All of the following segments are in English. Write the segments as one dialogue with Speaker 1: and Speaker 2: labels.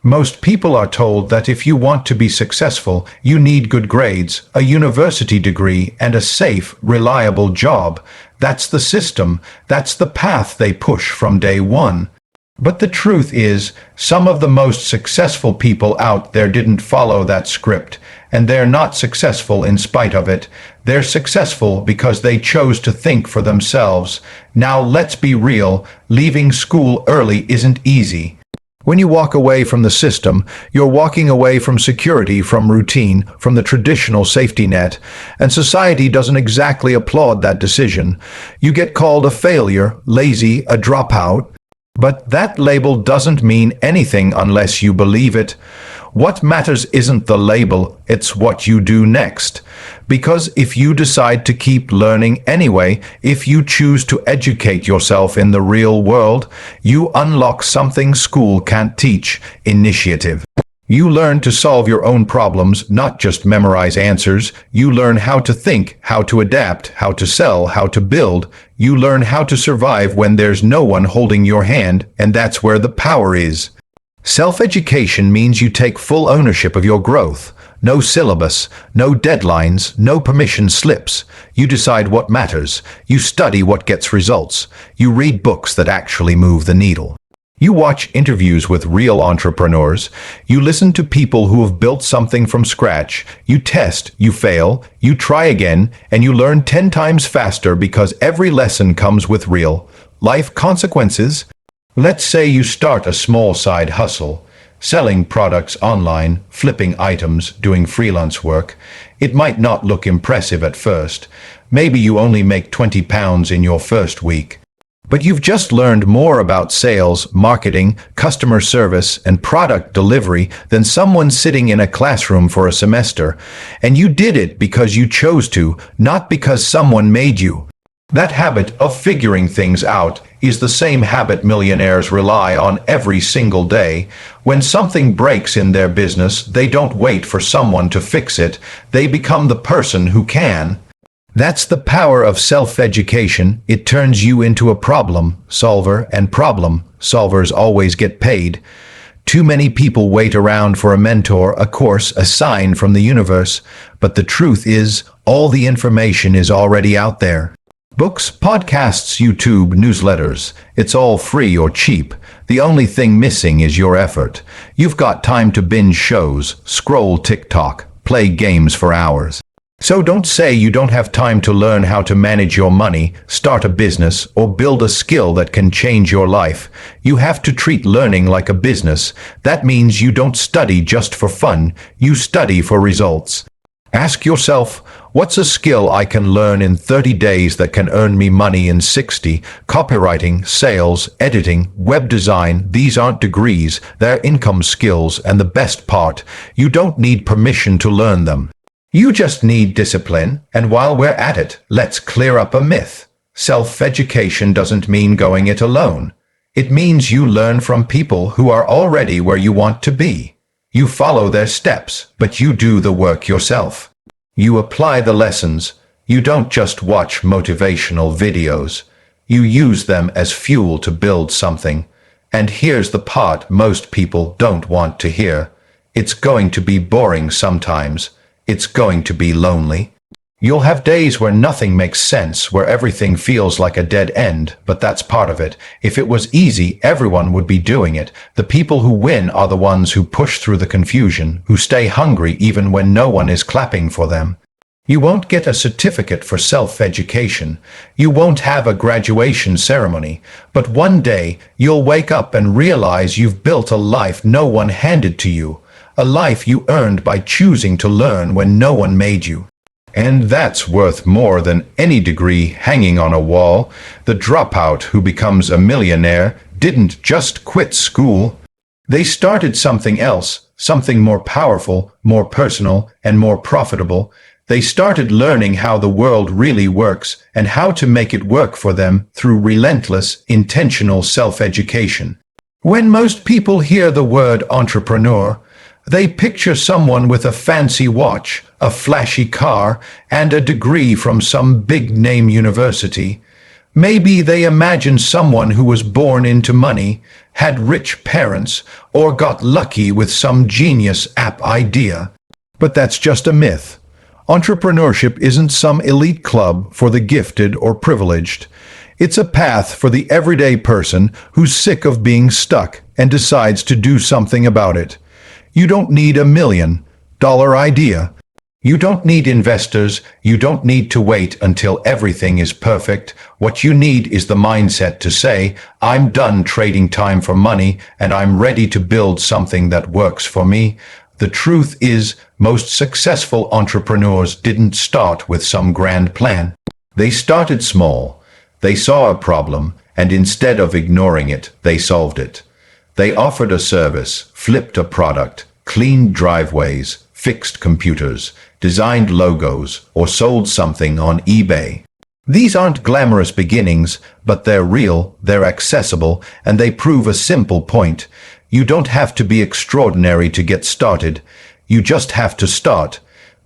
Speaker 1: Most people are told that if you want to be successful, you need good grades, a university degree, and a safe, reliable job. That's the system. That's the path they push from day one. But the truth is, some of the most successful people out there didn't follow that script, and they're not successful in spite of it. They're successful because they chose to think for themselves. Now, let's be real, leaving school early isn't easy. When you walk away from the system, you're walking away from security, from routine, from the traditional safety net, and society doesn't exactly applaud that decision. You get called a failure, lazy, a dropout, but that label doesn't mean anything unless you believe it. What matters isn't the label, it's what you do next. Because if you decide to keep learning anyway, if you choose to educate yourself in the real world, you unlock something school can't teach: initiative. You learn to solve your own problems, not just memorize answers. You learn how to think, how to adapt, how to sell, how to build. You learn how to survive when there's no one holding your hand, and that's where the power is. Self-education means you take full ownership of your growth. No syllabus, no deadlines, no permission slips. You decide what matters. You study what gets results. You read books that actually move the needle. You watch interviews with real entrepreneurs. You listen to people who have built something from scratch. You test, you fail, you try again, and you learn 10 times faster because every lesson comes with real life consequences. Let's say you start a small side hustle, selling products online, flipping items, doing freelance work. It might not look impressive at first. Maybe you only make £20 in your first week. But you've just learned more about sales, marketing, customer service, and product delivery than someone sitting in a classroom for a semester. And you did it because you chose to, not because someone made you. That habit of figuring things out is the same habit millionaires rely on every single day. When something breaks in their business, they don't wait for someone to fix it. They become the person who can. That's the power of self-education. It turns you into a problem solver, and problem solvers always get paid. Too many people wait around for a mentor, a course, a sign from the universe. But the truth is, all the information is already out there. Books, podcasts, YouTube, newsletters. It's all free or cheap. The only thing missing is your effort. You've got time to binge shows, scroll TikTok, play games for hours. So don't say you don't have time to learn how to manage your money, start a business, or build a skill that can change your life. You have to treat learning like a business. That means you don't study just for fun. You study for results. Ask yourself, what's a skill I can learn in 30 days that can earn me money in 60? Copywriting, sales, editing, web design, these aren't degrees, they're income skills, and the best part, you don't need permission to learn them. You just need discipline, and while we're at it, let's clear up a myth. Self-education doesn't mean going it alone. It means you learn from people who are already where you want to be. You follow their steps, but you do the work yourself. You apply the lessons. You don't just watch motivational videos. You use them as fuel to build something. And here's the part most people don't want to hear. It's going to be boring sometimes. It's going to be lonely. You'll have days where nothing makes sense, where everything feels like a dead end, but that's part of it. If it was easy, everyone would be doing it. The people who win are the ones who push through the confusion, who stay hungry even when no one is clapping for them. You won't get a certificate for self-education. You won't have a graduation ceremony. But one day, you'll wake up and realize you've built a life no one handed to you. A life you earned by choosing to learn when no one made you. And that's worth more than any degree hanging on a wall. The dropout who becomes a millionaire didn't just quit school. They started something else, something more powerful, more personal, and more profitable. They started learning how the world really works and how to make it work for them through relentless, intentional self-education. When most people hear the word entrepreneur, they picture someone with a fancy watch, a flashy car, and a degree from some big-name university. Maybe they imagine someone who was born into money, had rich parents, or got lucky with some genius app idea. But that's just a myth. Entrepreneurship isn't some elite club for the gifted or privileged. It's a path for the everyday person who's sick of being stuck and decides to do something about it. You don't need $1 million idea. You don't need investors. You don't need to wait until everything is perfect. What you need is the mindset to say, I'm done trading time for money and I'm ready to build something that works for me. The truth is, most successful entrepreneurs didn't start with some grand plan. They started small. They saw a problem, and instead of ignoring it, they solved it. They offered a service, flipped a product, cleaned driveways, fixed computers, designed logos, or sold something on eBay. These aren't glamorous beginnings, but they're real, they're accessible, and they prove a simple point. You don't have to be extraordinary to get started. You just have to start.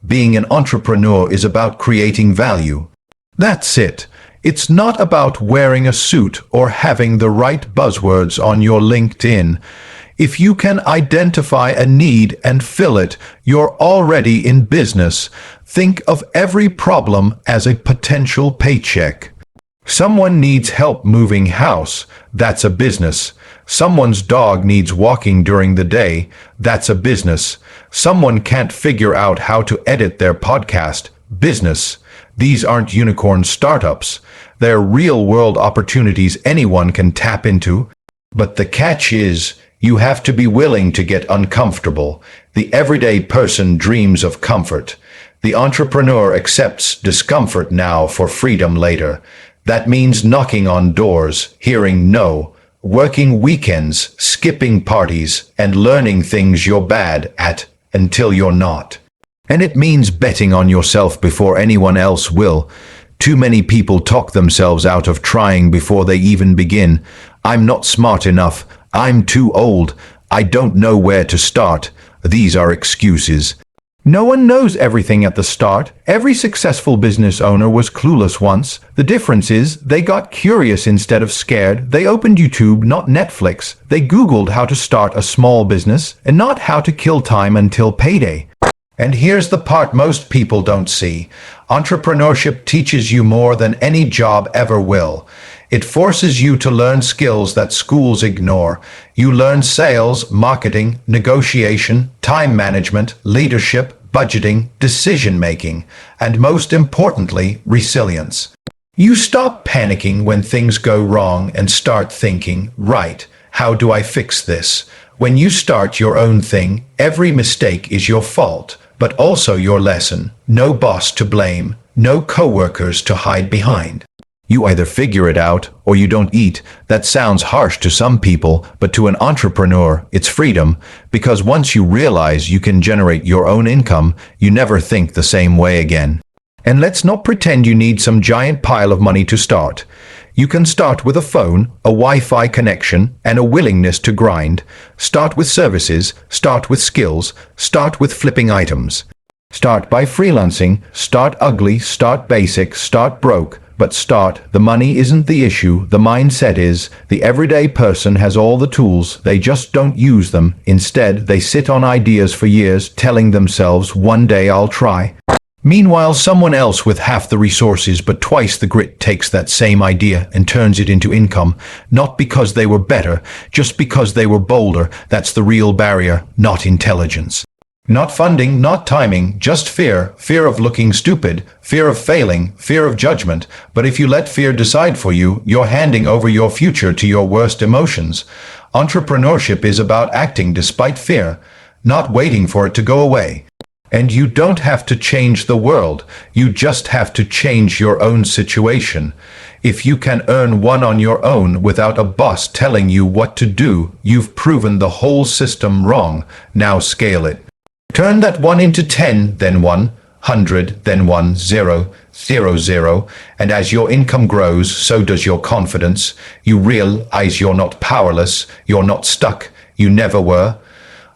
Speaker 1: Being an entrepreneur is about creating value. That's it. It's not about wearing a suit or having the right buzzwords on your LinkedIn. If you can identify a need and fill it, you're already in business. Think of every problem as a potential paycheck. Someone needs help moving house. That's a business. Someone's dog needs walking during the day. That's a business. Someone can't figure out how to edit their podcast. Business. These aren't unicorn startups. They're real-world opportunities anyone can tap into. But the catch is, you have to be willing to get uncomfortable. The everyday person dreams of comfort. The entrepreneur accepts discomfort now for freedom later. That means knocking on doors, hearing no, working weekends, skipping parties, and learning things you're bad at until you're not. And it means betting on yourself before anyone else will. Too many people talk themselves out of trying before they even begin. I'm not smart enough. I'm too old. I don't know where to start. These are excuses. No one knows everything at the start. Every successful business owner was clueless once. The difference is they got curious instead of scared. They opened YouTube, not Netflix. They Googled how to start a small business and not how to kill time until payday. And here's the part most people don't see. Entrepreneurship teaches you more than any job ever will. It forces you to learn skills that schools ignore. You learn sales, marketing, negotiation, time management, leadership, budgeting, decision-making, and most importantly, resilience. You stop panicking when things go wrong and start thinking, right, how do I fix this? When you start your own thing, every mistake is your fault, but also your lesson. No boss to blame, no coworkers to hide behind. You either figure it out or you don't eat. That sounds harsh to some people, but to an entrepreneur, it's freedom, because once you realize you can generate your own income, you never think the same way again. And let's not pretend you need some giant pile of money to start. You can start with a phone, a Wi-Fi connection, and a willingness to grind. Start with services, start with skills, start with flipping items. Start by freelancing, start ugly, start basic, start broke. But start. The money isn't the issue, the mindset is. The everyday person has all the tools, they just don't use them. Instead, they sit on ideas for years, telling themselves, one day I'll try. Meanwhile, someone else with half the resources but twice the grit takes that same idea and turns it into income, not because they were better, just because they were bolder. That's the real barrier, not intelligence. Not funding, not timing, just fear. Fear of looking stupid, fear of failing, fear of judgment. But if you let fear decide for you, you're handing over your future to your worst emotions. Entrepreneurship is about acting despite fear, not waiting for it to go away. And you don't have to change the world. You just have to change your own situation. If you can earn one on your own without a boss telling you what to do, you've proven the whole system wrong. Now scale it. Turn that 1 into 10, then 100, then 1000, and as your income grows, so does your confidence. You realize you're not powerless, you're not stuck, you never were.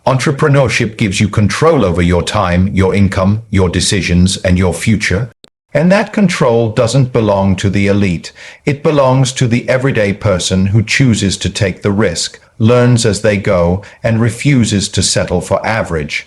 Speaker 1: Entrepreneurship gives you control over your time, your income, your decisions, and your future. And that control doesn't belong to the elite. It belongs to the everyday person who chooses to take the risk, learns as they go, and refuses to settle for average.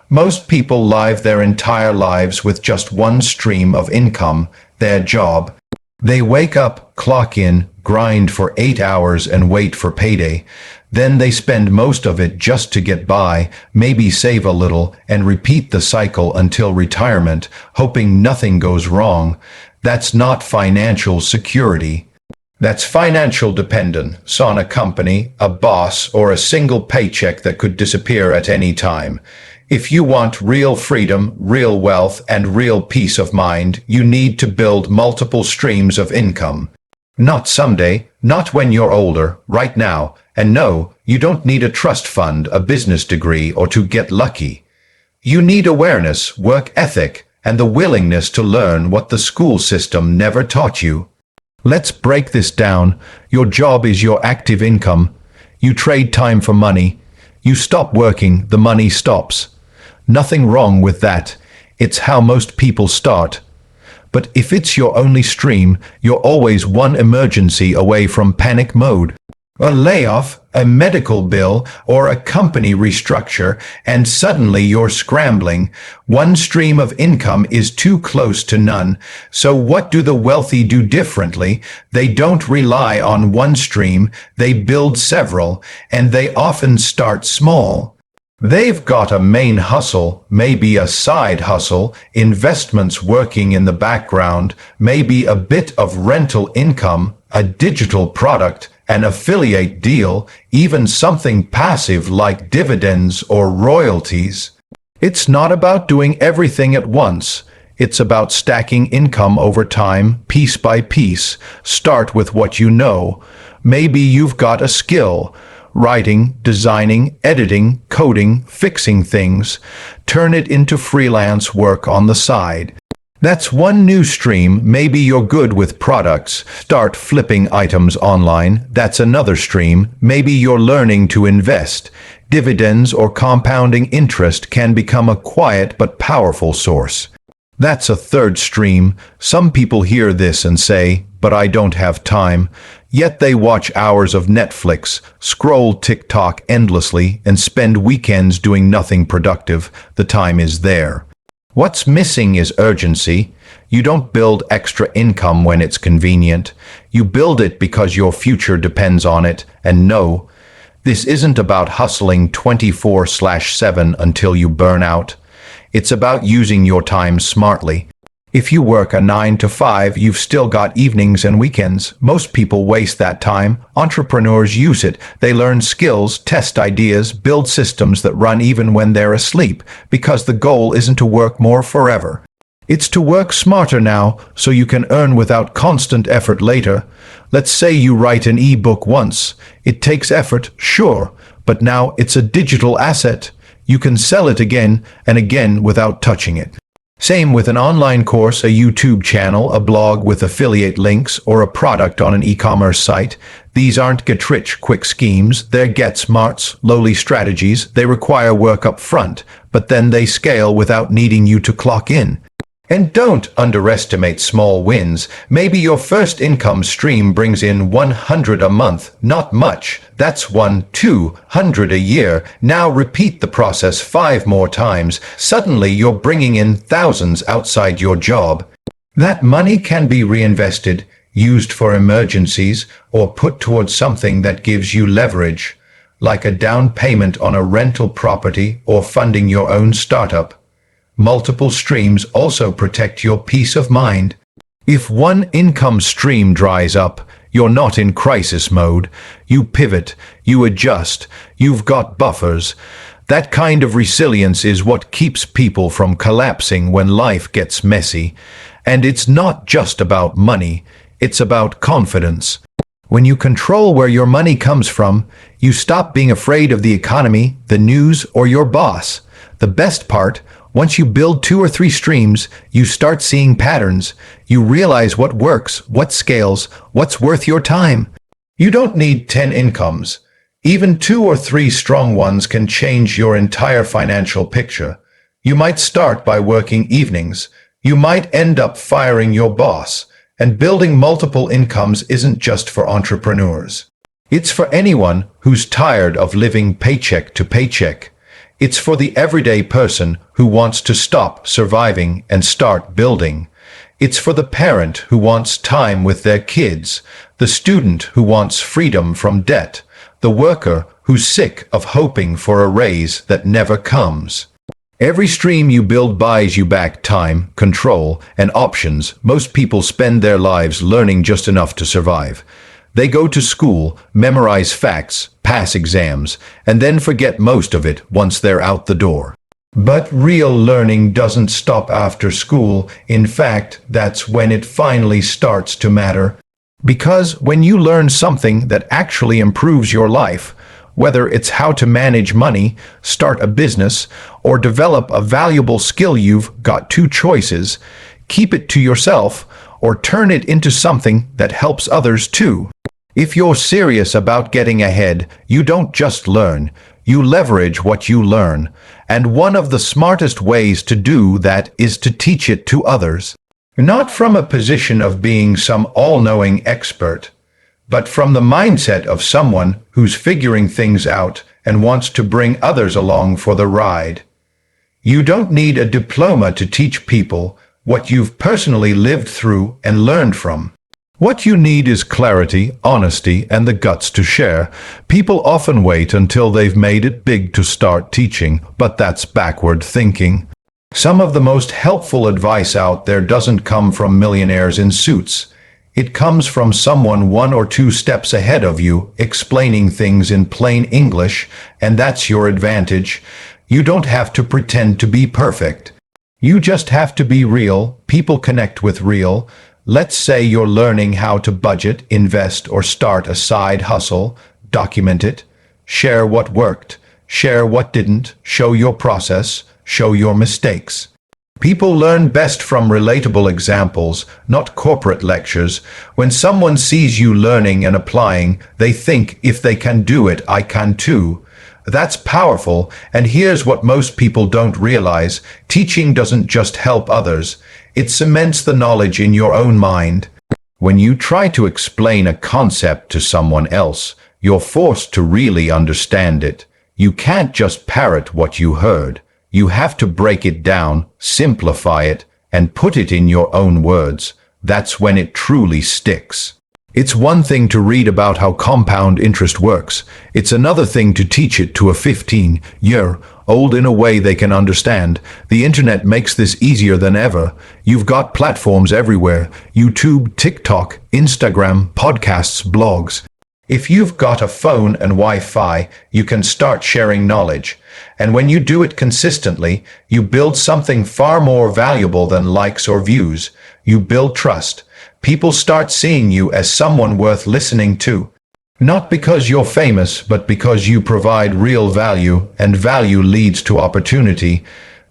Speaker 1: Most people live their entire lives with just one stream of income, their job. They wake up, clock in, grind for 8 hours and wait for payday. Then they spend most of it just to get by, maybe save a little, and repeat the cycle until retirement, hoping nothing goes wrong. That's not financial security. That's financial dependence on a company, a boss, or a single paycheck that could disappear at any time. If you want real freedom, real wealth, and real peace of mind, you need to build multiple streams of income. Not someday, not when you're older, right now. And no, you don't need a trust fund, a business degree, or to get lucky. You need awareness, work ethic, and the willingness to learn what the school system never taught you. Let's break this down. Your job is your active income. You trade time for money. You stop working, the money stops. Nothing wrong with that. It's how most people start. But if it's your only stream, you're always one emergency away from panic mode. A layoff, a medical bill, or a company restructure, and suddenly you're scrambling. One stream of income is too close to none. So what do the wealthy do differently? They don't rely on one stream, they build several, and they often start small. They've got a main hustle, maybe a side hustle, investments working in the background, maybe a bit of rental income, a digital product, an affiliate deal, even something passive like dividends or royalties. It's not about doing everything at once. It's about stacking income over time, piece by piece. Start with what you know. Maybe you've got a skill. Writing, designing, editing, coding, fixing things. Turn it into freelance work on the side. That's one new stream. Maybe you're good with products. Start flipping items online. That's another stream. Maybe you're learning to invest. Dividends or compounding interest can become a quiet but powerful source. That's a third stream. Some people hear this and say, "But I don't have time." Yet they watch hours of Netflix, scroll TikTok endlessly, and spend weekends doing nothing productive. The time is there. What's missing is urgency. You don't build extra income when it's convenient. You build it because your future depends on it. And no, this isn't about hustling 24/7 until you burn out. It's about using your time smartly. If you work a 9 to 5, you've still got evenings and weekends. Most people waste that time. Entrepreneurs use it. They learn skills, test ideas, build systems that run even when they're asleep, because the goal isn't to work more forever. It's to work smarter now, so you can earn without constant effort later. Let's say you write an e-book once. It takes effort, sure, but now it's a digital asset. You can sell it again and again without touching it. Same with an online course, a YouTube channel, a blog with affiliate links, or a product on an e-commerce site. These aren't get-rich-quick schemes. They're get-smarts, lowly strategies. They require work up front, but then they scale without needing you to clock in. And don't underestimate small wins. Maybe your first income stream brings in 100 a month. Not much. That's 200 a year. Now repeat the process 5 more times. Suddenly you're bringing in thousands outside your job. That money can be reinvested, used for emergencies, or put towards something that gives you leverage, like a down payment on a rental property or funding your own startup. Multiple streams also protect your peace of mind. If one income stream dries up, you're not in crisis mode. You pivot, you adjust, you've got buffers. That kind of resilience is what keeps people from collapsing when life gets messy. And it's not just about money, it's about confidence. When you control where your money comes from, you stop being afraid of the economy, the news, or your boss. The best part, once you build 2 or 3 streams, you start seeing patterns. You realize what works, what scales, what's worth your time. You don't need 10 incomes. Even 2 or 3 strong ones can change your entire financial picture. You might start by working evenings. You might end up firing your boss, and building multiple incomes isn't just for entrepreneurs. It's for anyone who's tired of living paycheck to paycheck. It's for the everyday person who wants to stop surviving and start building. It's for the parent who wants time with their kids, the student who wants freedom from debt, the worker who's sick of hoping for a raise that never comes. Every stream you build buys you back time, control, and options. Most people spend their lives learning just enough to survive. They go to school, memorize facts, pass exams, and then forget most of it once they're out the door. But real learning doesn't stop after school. In fact, that's when it finally starts to matter. Because when you learn something that actually improves your life, whether it's how to manage money, start a business, or develop a valuable skill, you've got two choices: keep it to yourself or turn it into something that helps others too. If you're serious about getting ahead, you don't just learn, you leverage what you learn. And one of the smartest ways to do that is to teach it to others. Not from a position of being some all-knowing expert, but from the mindset of someone who's figuring things out and wants to bring others along for the ride. You don't need a diploma to teach people what you've personally lived through and learned from. What you need is clarity, honesty, and the guts to share. People often wait until they've made it big to start teaching, but that's backward thinking. Some of the most helpful advice out there doesn't come from millionaires in suits. It comes from someone 1 or 2 steps ahead of you, explaining things in plain English, and that's your advantage. You don't have to pretend to be perfect. You just have to be real. People connect with real. Let's say you're learning how to budget, invest, or start a side hustle. Document it. Share what worked. Share what didn't. Show your process. Show your mistakes. People learn best from relatable examples, not corporate lectures. When someone sees you learning and applying, they think, if they can do it, I can too. That's powerful, and here's what most people don't realize. Teaching doesn't just help others. It cements the knowledge in your own mind. When you try to explain a concept to someone else, you're forced to really understand it. You can't just parrot what you heard. You have to break it down, simplify it, and put it in your own words. That's when it truly sticks. It's one thing to read about how compound interest works. It's another thing to teach it to a 15-year-old in a way they can understand. The internet makes this easier than ever. You've got platforms everywhere: YouTube, TikTok, Instagram, podcasts, blogs. If you've got a phone and Wi-Fi, you can start sharing knowledge. And when you do it consistently, you build something far more valuable than likes or views. You build trust. People start seeing you as someone worth listening to. Not because you're famous, but because you provide real value, and value leads to opportunity.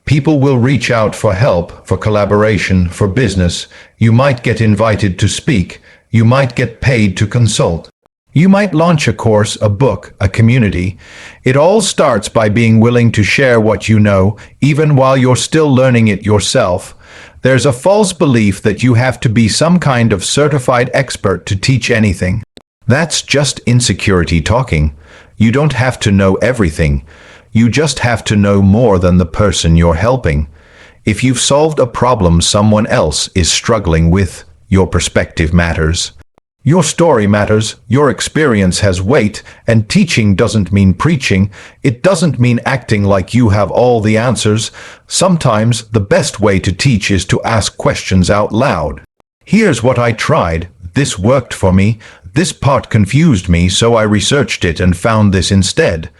Speaker 1: People will reach out for help, for collaboration, for business. You might get invited to speak. You might get paid to consult. You might launch a course, a book, a community. It all starts by being willing to share what you know, even while you're still learning it yourself. There's a false belief that you have to be some kind of certified expert to teach anything. That's just insecurity talking. You don't have to know everything. You just have to know more than the person you're helping. If you've solved a problem someone else is struggling with, your perspective matters. Your story matters, your experience has weight, and teaching doesn't mean preaching. It doesn't mean acting like you have all the answers. Sometimes the best way to teach is to ask questions out loud. Here's what I tried. This worked for me. This part confused me, so I researched it and found this instead.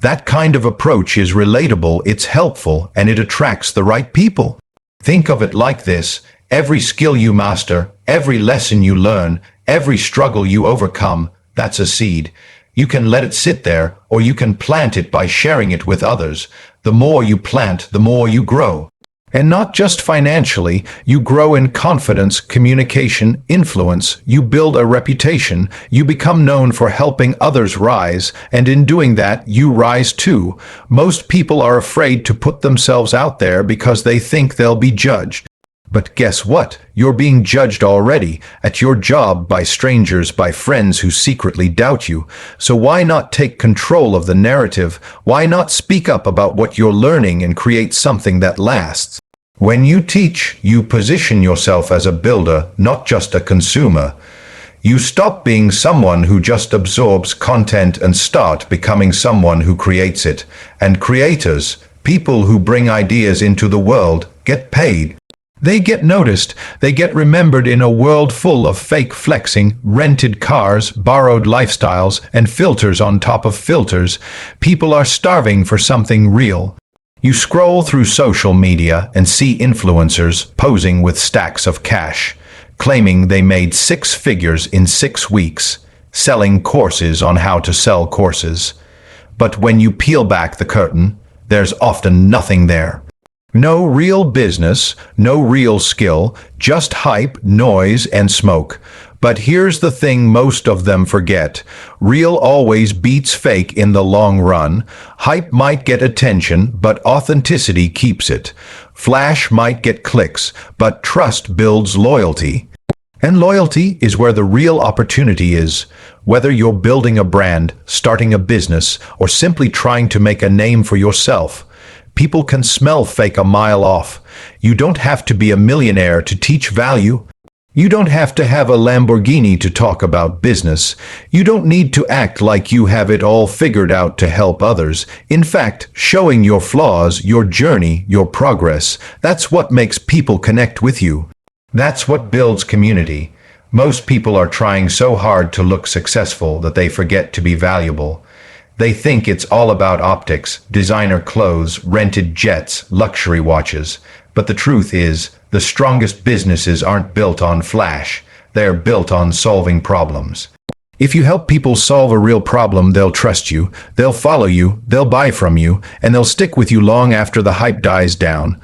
Speaker 1: That kind of approach is relatable, it's helpful, and it attracts the right people. Think of it like this: every skill you master, every lesson you learn, every struggle you overcome, that's a seed. You can let it sit there, or you can plant it by sharing it with others. The more you plant, the more you grow. And not just financially, you grow in confidence, communication, influence. You build a reputation. You become known for helping others rise, and in doing that, you rise too. Most people are afraid to put themselves out there because they think they'll be judged. But guess what? You're being judged already, at your job, by strangers, by friends who secretly doubt you. So why not take control of the narrative? Why not speak up about what you're learning and create something that lasts? When you teach, you position yourself as a builder, not just a consumer. You stop being someone who just absorbs content and start becoming someone who creates it. And creators, people who bring ideas into the world, get paid. They get noticed, they get remembered in a world full of fake flexing, rented cars, borrowed lifestyles, and filters on top of filters. People are starving for something real. You scroll through social media and see influencers posing with stacks of cash, claiming they made 6 figures in 6 weeks, selling courses on how to sell courses. But when you peel back the curtain, there's often nothing there. No real business, no real skill, just hype, noise, and smoke. But here's the thing most of them forget. Real always beats fake in the long run. Hype might get attention, but authenticity keeps it. Flash might get clicks, but trust builds loyalty. And loyalty is where the real opportunity is. Whether you're building a brand, starting a business, or simply trying to make a name for yourself, people can smell fake a mile off. You don't have to be a millionaire to teach value. You don't have to have a Lamborghini to talk about business. You don't need to act like you have it all figured out to help others. In fact, showing your flaws, your journey, your progress, that's what makes people connect with you. That's what builds community. Most people are trying so hard to look successful that they forget to be valuable. They think it's all about optics, designer clothes, rented jets, luxury watches. But the truth is, the strongest businesses aren't built on flash. They're built on solving problems. If you help people solve a real problem, they'll trust you, they'll follow you, they'll buy from you, and they'll stick with you long after the hype dies down.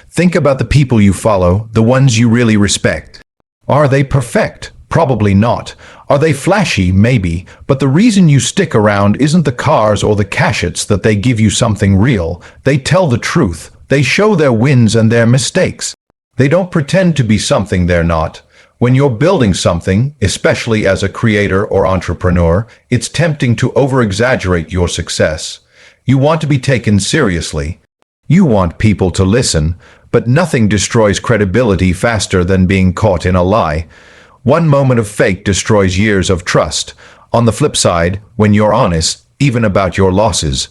Speaker 1: Think about the people you follow, the ones you really respect. Are they perfect? Probably not. Are they flashy? Maybe. But the reason you stick around isn't the cars or the cachets that they give you something real. They tell the truth. They show their wins and their mistakes. They don't pretend to be something they're not. When you're building something, especially as a creator or entrepreneur, it's tempting to over-exaggerate your success. You want to be taken seriously. You want people to listen, but nothing destroys credibility faster than being caught in a lie. One moment of fake destroys years of trust. On the flip side, when you're honest, even about your losses,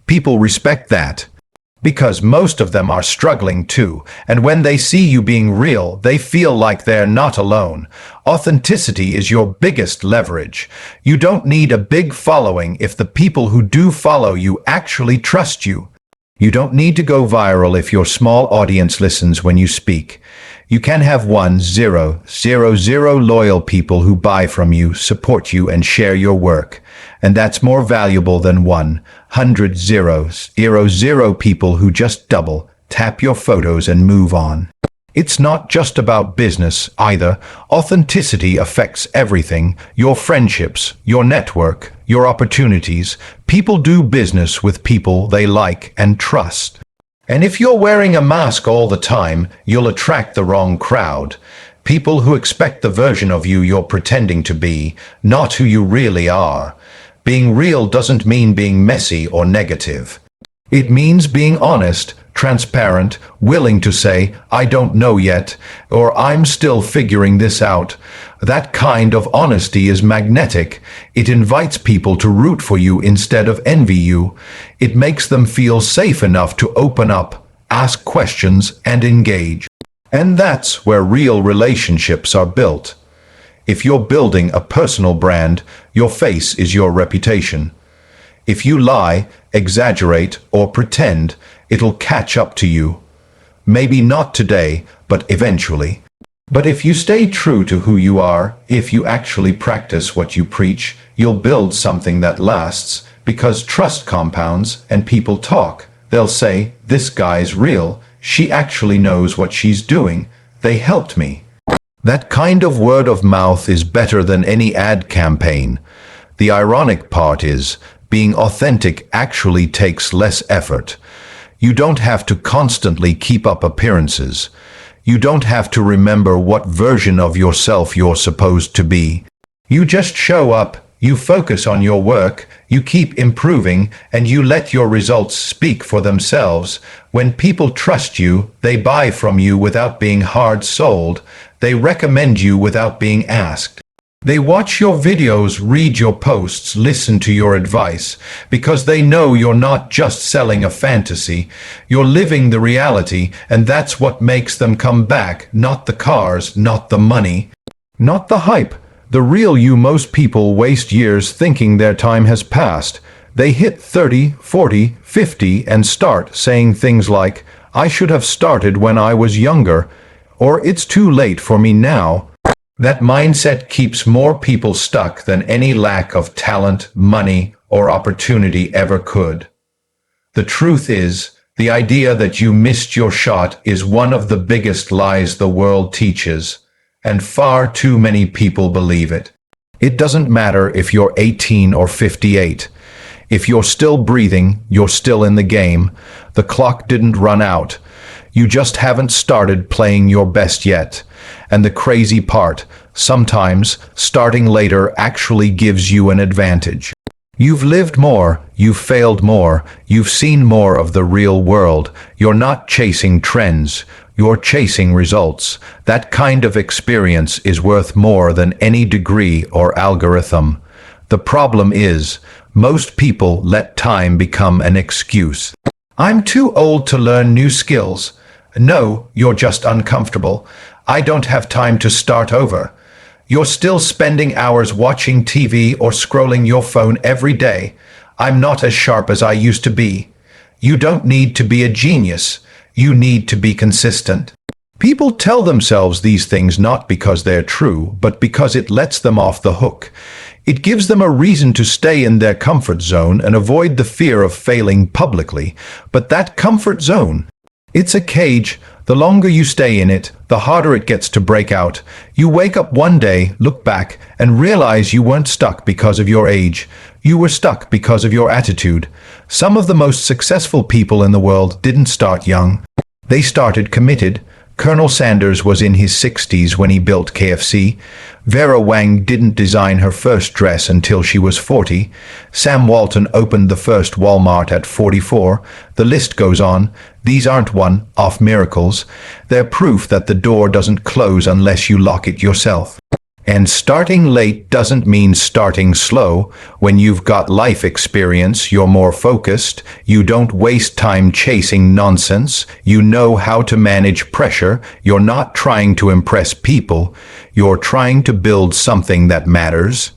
Speaker 1: people respect that. Because most of them are struggling too, and when they see you being real, they feel like they're not alone. Authenticity is your biggest leverage. You don't need a big following if the people who do follow you actually trust you. You don't need to go viral if your small audience listens when you speak. You can have 1,000 loyal people who buy from you, support you, and share your work. And that's more valuable than 100,000 people who just double, tap your photos and move on. It's not just about business either. Authenticity affects everything: your friendships, your network, your opportunities. People do business with people they like and trust. And if you're wearing a mask all the time, you'll attract the wrong crowd. People who expect the version of you you're pretending to be, not who you really are. Being real doesn't mean being messy or negative. It means being honest, transparent, willing to say, "I don't know yet," or "I'm still figuring this out." That kind of honesty is magnetic. It invites people to root for you instead of envy you. It makes them feel safe enough to open up, ask questions, and engage. And that's where real relationships are built. If you're building a personal brand, your face is your reputation. If you lie, exaggerate, or pretend, it'll catch up to you. Maybe not today, but eventually. But if you stay true to who you are, if you actually practice what you preach, you'll build something that lasts, because trust compounds and people talk. They'll say, "This guy's real. She actually knows what she's doing. They helped me." That kind of word of mouth is better than any ad campaign. The ironic part is, being authentic actually takes less effort. You don't have to constantly keep up appearances. You don't have to remember what version of yourself you're supposed to be. You just show up, you focus on your work, you keep improving, and you let your results speak for themselves. When people trust you, they buy from you without being hard sold. They recommend you without being asked. They watch your videos, read your posts, listen to your advice, because they know you're not just selling a fantasy, you're living the reality, and that's what makes them come back, not the cars, not the money, not the hype. The real you. Most people waste years thinking their time has passed. They hit 30, 40, 50 and start saying things like, "I should have started when I was younger," or "It's too late for me now." That mindset keeps more people stuck than any lack of talent, money, or opportunity ever could. The truth is, the idea that you missed your shot is one of the biggest lies the world teaches, and far too many people believe it. It doesn't matter if you're 18 or 58. If you're still breathing, you're still in the game. The clock didn't run out. You just haven't started playing your best yet. And the crazy part, sometimes starting later actually gives you an advantage. You've lived more, you've failed more, you've seen more of the real world. You're not chasing trends, you're chasing results. That kind of experience is worth more than any degree or algorithm. The problem is, most people let time become an excuse. I'm too old to learn new skills. No, you're just uncomfortable. I don't have time to start over. You're still spending hours watching TV or scrolling your phone every day. I'm not as sharp as I used to be. You don't need to be a genius. You need to be consistent. People tell themselves these things not because they're true, but because it lets them off the hook. It gives them a reason to stay in their comfort zone and avoid the fear of failing publicly. But that comfort zone, it's a cage. The longer you stay in it, the harder it gets to break out. You wake up one day, look back, and realize you weren't stuck because of your age. You were stuck because of your attitude. Some of the most successful people in the world didn't start young. They started committed. Colonel Sanders was in his 60s when he built KFC. Vera Wang didn't design her first dress until she was 40. Sam Walton opened the first Walmart at 44. The list goes on. These aren't one-off miracles. They're proof that the door doesn't close unless you lock it yourself. And starting late doesn't mean starting slow. When you've got life experience, you're more focused. You don't waste time chasing nonsense. You know how to manage pressure. You're not trying to impress people. You're trying to build something that matters.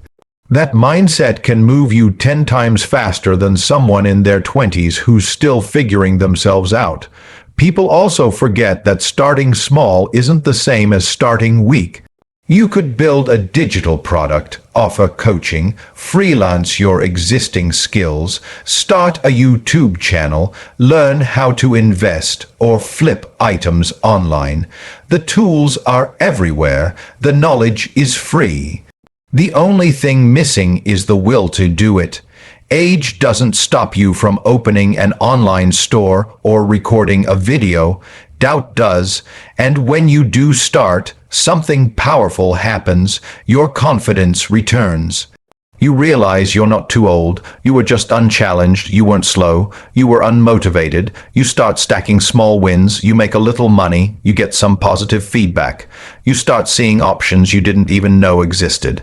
Speaker 1: That mindset can move you 10 times faster than someone in their 20s who's still figuring themselves out. People also forget that starting small isn't the same as starting weak. You could build a digital product, offer coaching, freelance your existing skills, start a YouTube channel, learn how to invest, or flip items online. The tools are everywhere. The knowledge is free. The only thing missing is the will to do it. Age doesn't stop you from opening an online store or recording a video. Doubt does, and when you do start, something powerful happens. Your confidence returns. You realize you're not too old. You were just unchallenged. You weren't slow. You were unmotivated. You start stacking small wins. You make a little money. You get some positive feedback. You start seeing options you didn't even know existed.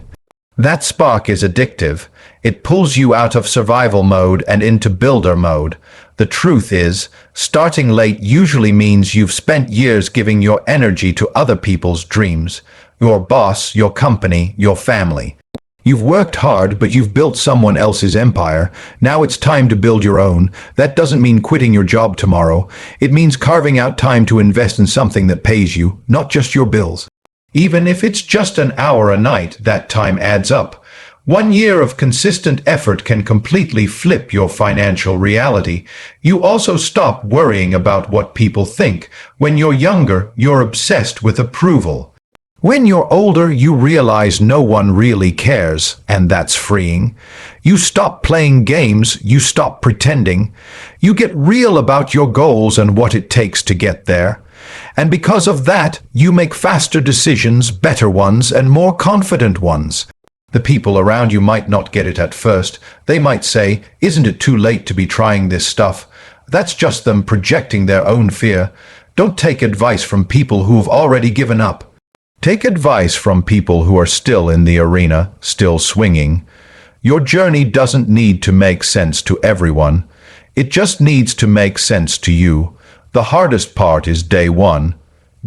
Speaker 1: That spark is addictive. It pulls you out of survival mode and into builder mode. The truth is, starting late usually means you've spent years giving your energy to other people's dreams. Your boss, your company, your family. You've worked hard, but you've built someone else's empire. Now it's time to build your own. That doesn't mean quitting your job tomorrow. It means carving out time to invest in something that pays you, not just your bills. Even if it's just an hour a night, that time adds up. 1 year of consistent effort can completely flip your financial reality. You also stop worrying about what people think. When you're younger, you're obsessed with approval. When you're older, you realize no one really cares, and that's freeing. You stop playing games, you stop pretending. You get real about your goals and what it takes to get there. And because of that, you make faster decisions, better ones, and more confident ones. The people around you might not get it at first. They might say, "Isn't it too late to be trying this stuff?" That's just them projecting their own fear. Don't take advice from people who've already given up. Take advice from people who are still in the arena, still swinging. Your journey doesn't need to make sense to everyone. It just needs to make sense to you. The hardest part is day one,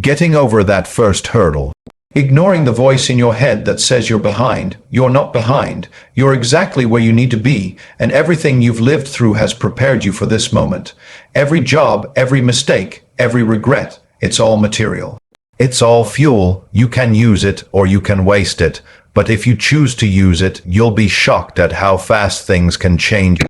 Speaker 1: getting over that first hurdle. Ignoring the voice in your head that says you're behind. You're not behind. You're exactly where you need to be, and everything you've lived through has prepared you for this moment. Every job, every mistake, every regret, it's all material. It's all fuel. You can use it or you can waste it. But if you choose to use it, you'll be shocked at how fast things can change.